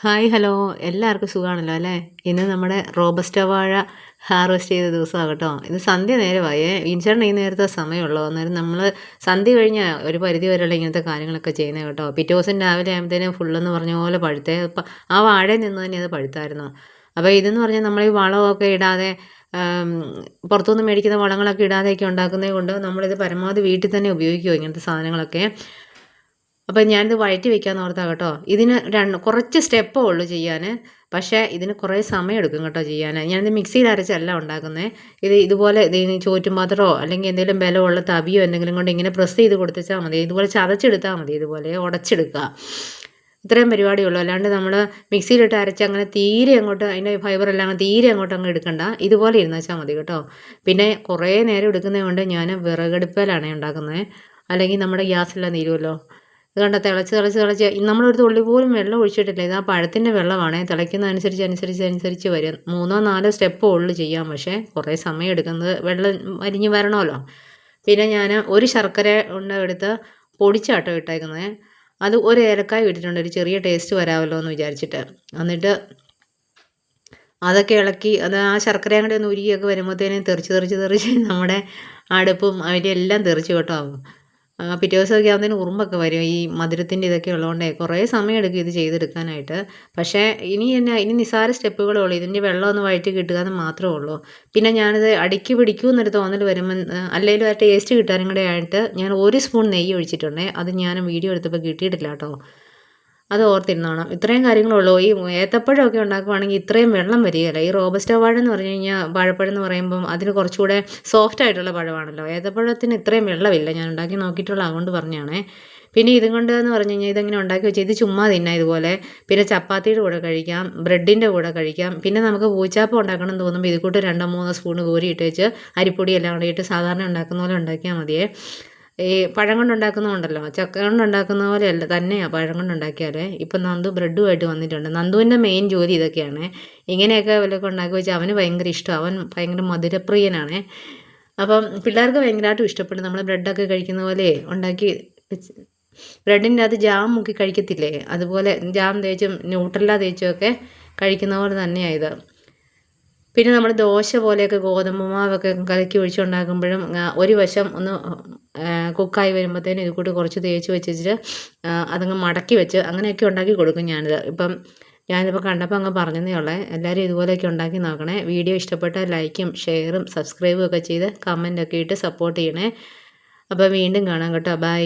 Hi hello എല്ലാവർക്കും സുഖമാണല്ലോ അല്ലേ. ഇന്ന് നമ്മുടെ റോബസ്റ്റ വാഴ ഹാർവെസ്റ്റ് ചെയ്ത ദിവസമാണ് കേട്ടോ. ഇത് സന്ധ്യ നേരമായേ, വീൻചേട്ടൻ ഈ നേരത്തെ സമയമുള്ളൂ. അന്നേരം നമ്മൾ സന്ധ്യ കഴിഞ്ഞാൽ ഒരു പരിധി വരെയുള്ള ഇങ്ങനത്തെ കാര്യങ്ങളൊക്കെ ചെയ്യുന്നത് കേട്ടോ. പിറ്റേ ദിവസം രാവിലെ ആകുമ്പോഴത്തേനും ഫുള്ളെന്ന് പറഞ്ഞ പോലെ പഴുത്തേ. അപ്പം ആ വാഴയിൽ നിന്ന് തന്നെ അത് പഴുത്തായിരുന്നു. അപ്പോൾ ഇതെന്ന് പറഞ്ഞാൽ നമ്മൾ ഈ വളമൊക്കെ ഇടാതെ പുറത്തുനിന്ന് മേടിക്കുന്ന വളങ്ങളൊക്കെ ഇടാതെയൊക്കെ ഉണ്ടാക്കുന്നത് കൊണ്ട് നമ്മളിത് പരമാവധി വീട്ടിൽ തന്നെ ഉപയോഗിക്കുമോ ഇങ്ങനത്തെ സാധനങ്ങളൊക്കെ. അപ്പം ഞാനിത് വഴറ്റി വെക്കാമെന്ന് ഓർത്താ കേട്ടോ. ഇതിന് കുറച്ച് സ്റ്റെപ്പേ ഉള്ളൂ ചെയ്യാൻ. പക്ഷേ ഇതിന് കുറേ സമയം എടുക്കും കേട്ടോ ചെയ്യാൻ. ഞാനിത് മിക്സിയിൽ അരച്ചല്ല ഉണ്ടാക്കുന്നത്. ഇതുപോലെ ഇതിന് ചോറ്റും പാത്രമോ അല്ലെങ്കിൽ എന്തെങ്കിലും ബലമുള്ള തവിയോ എന്തെങ്കിലും കൊണ്ട് ഇങ്ങനെ പ്രസ് ചെയ്ത് കൊടുത്താൽ മതി. ഇതുപോലെ ചതച്ചെടുത്താൽ മതി, ഇതുപോലെ ഉടച്ചെടുക്കുക. ഇത്രയും പരിപാടിയുള്ളൂ. അല്ലാണ്ട് നമ്മൾ മിക്സിയിലിട്ട് അരച്ച് അങ്ങനെ തീരെ അങ്ങോട്ട് അതിൻ്റെ ഫൈബറെല്ലാം തീരെ അങ്ങോട്ട് അങ്ങ് എടുക്കണ്ട. ഇതുപോലെ ഇരുന്നാൽ മതി കേട്ടോ. പിന്നെ കുറേ നേരം എടുക്കുന്നത് കൊണ്ട് ഞാൻ വിറകടുപ്പിലാണ് ഉണ്ടാക്കുന്നത്. അല്ലെങ്കിൽ നമ്മുടെ ഗ്യാസെല്ലാം തീരുമല്ലോ. ഇത് കണ്ടോ, തിളച്ച് നമ്മളൊരു തുള്ളി പോലും വെള്ളം ഒഴിച്ചിട്ടില്ല. ഇത് ആ പഴത്തിൻ്റെ വെള്ളമാണ്. തിളയ്ക്കുന്നതനുസരിച്ച് വരും. 3-4 സ്റ്റെപ്പേ ഉള്ളൂ ചെയ്യാൻ. പക്ഷേ കുറേ സമയം എടുക്കുന്നത്, വെള്ളം അരിഞ്ഞ് വരണമല്ലോ. പിന്നെ ഞാൻ ഒരു ശർക്കര ഉണ്ട എടുത്ത് പൊടിച്ചാട്ടോ ഇട്ടേക്കുന്നത്. അത് ഒരു ഏലക്കായ ഇട്ടിട്ടുണ്ട്, ഒരു ചെറിയ ടേസ്റ്റ് വരാമല്ലോ എന്ന് വിചാരിച്ചിട്ട്. എന്നിട്ട് അതൊക്കെ ഇളക്കി ആ ശർക്കരയും കൂടെ ഒന്ന് ഉരുകിയൊക്കെ വരുമ്പോഴത്തേനും തെറിച്ച് നമ്മുടെ അടുപ്പും അതിലെല്ലാം തെറിച്ച് കേട്ടോ. പിറ്റേ ദിവസമൊക്കെ ആകുന്നതിന് ഉറുമ്പൊക്കെ വരും. ഈ മധുരത്തിൻ്റെ ഇതൊക്കെ ഉള്ളതുകൊണ്ടേ കുറേ സമയം എടുക്കും ഇത് ചെയ്തെടുക്കാനായിട്ട്. പക്ഷേ ഇനി നിസ്സാര സ്റ്റെപ്പുകളേ ഉള്ളൂ. ഇതിൻ്റെ വെള്ളം ഒന്ന് വഴറ്റി കിട്ടുക എന്ന് മാത്രമേ ഉള്ളൂ. പിന്നെ ഞാനിത് അടിക്ക് പിടിക്കുമെന്നൊരു തോന്നൽ വരുമ്പോൾ അല്ലെങ്കിലും ആ ടേസ്റ്റ് കിട്ടാനും കൂടെ ആയിട്ട് ഞാൻ 1 സ്പൂൺ നെയ്യ് ഒഴിച്ചിട്ടുണ്ടേ. അത് ഞാൻ വീഡിയോ എടുത്തപ്പോൾ കിട്ടിയിട്ടില്ല കേട്ടോ. അത് ഓർത്തിരുന്നോണം. ഇത്രയും കാര്യങ്ങളുള്ളൂ. ഈ ഏത്തപ്പഴമൊക്കെ ഉണ്ടാക്കുവാണെങ്കിൽ ഇത്രയും വെള്ളം വരികയില്ല. ഈ റോബസ്റ്റ വാഴ എന്ന് പറഞ്ഞു കഴിഞ്ഞാൽ വാഴപ്പഴം എന്ന് പറയുമ്പം അതിന് കുറച്ചുകൂടെ സോഫ്റ്റ് ആയിട്ടുള്ള പഴമാണല്ലോ. ഏത്തപ്പഴത്തിന് ഇത്രയും വെള്ളമില്ല. ഞാൻ ഉണ്ടാക്കി നോക്കിയിട്ടുള്ള അതുകൊണ്ട് പറഞ്ഞാണേ. പിന്നെ ഇതും കൊണ്ട് എന്ന് പറഞ്ഞു കഴിഞ്ഞാൽ ഇതെങ്ങനെ ഉണ്ടാക്കി വെച്ചാൽ ഇത് ചുമ്മാ തിന്നാം ഇതുപോലെ. പിന്നെ ചപ്പാത്തിയുടെ കൂടെ കഴിക്കാം, ബ്രെഡിൻ്റെ കൂടെ കഴിക്കാം. പിന്നെ നമുക്ക് പൂച്ചാപ്പം ഉണ്ടാക്കണം എന്ന് തോന്നുമ്പോൾ ഇത് കൂട്ട് 2-3 സ്പൂൺ കോരി ഇട്ട് വെച്ച് അരിപ്പൊടി എല്ലാം കൂടി ഇട്ട് സാധാരണ ഉണ്ടാക്കുന്ന പോലെ ഉണ്ടാക്കിയാൽ മതിയേ. ഈ പഴം കൊണ്ടുണ്ടാക്കുന്നതുണ്ടല്ലോ, ചക്ക കൊണ്ടുണ്ടാക്കുന്ന പോലെയല്ല തന്നെയാണ് പഴം കൊണ്ടുണ്ടാക്കിയാൽ. ഇപ്പം നന്ദു ബ്രെഡുമായിട്ട് വന്നിട്ടുണ്ട്. നന്ദുവിൻ്റെ മെയിൻ ജോലി ഇതൊക്കെയാണ്. ഇങ്ങനെയൊക്കെ വല്ലതൊക്കെ ഉണ്ടാക്കി വെച്ചാൽ അവന് ഭയങ്കര ഇഷ്ടമാണ്. അവൻ ഭയങ്കര മധുരപ്രിയനാണ്. അപ്പം പിള്ളേർക്ക് ഭയങ്കരമായിട്ടും ഇഷ്ടപ്പെടും. നമ്മൾ ബ്രെഡൊക്കെ കഴിക്കുന്ന പോലെ ഉണ്ടാക്കി വെച്ച് ബ്രെഡിൻ്റെ അത് ജാം മുക്കി കഴിക്കത്തില്ലേ, അതുപോലെ ജാം തേച്ചും ന്യൂട്രല്ല തേച്ചുമൊക്കെ കഴിക്കുന്ന പോലെ തന്നെയാണ് ഇത്. പിന്നെ നമ്മൾ ദോശ പോലെയൊക്കെ ഗോതമ്പ് മാവൊക്കെ കലക്കി ഒഴിച്ചുണ്ടാക്കുമ്പോഴും ഒരു വശം ഒന്ന് കുക്കായി വരുമ്പോഴത്തേനും ഇത് കൂട്ട് കുറച്ച് തേച്ച് വെച്ചിട്ട് അതങ്ങ് മടക്കി വെച്ച് അങ്ങനെയൊക്കെ ഉണ്ടാക്കി കൊടുക്കും ഞാനിത്. ഞാനിപ്പോൾ കണ്ടപ്പോൾ അങ്ങ് പറഞ്ഞതേ ഉള്ളേ. എല്ലാവരും ഇതുപോലെയൊക്കെ ഉണ്ടാക്കി നോക്കണേ. വീഡിയോ ഇഷ്ടപ്പെട്ടാൽ ലൈക്കും ഷെയറും സബ്സ്ക്രൈബും ഒക്കെ ചെയ്ത് കമൻറ്റൊക്കെ ഇട്ട് സപ്പോർട്ട് ചെയ്യണേ. അപ്പോൾ വീണ്ടും കാണാം കേട്ടോ. ബൈ.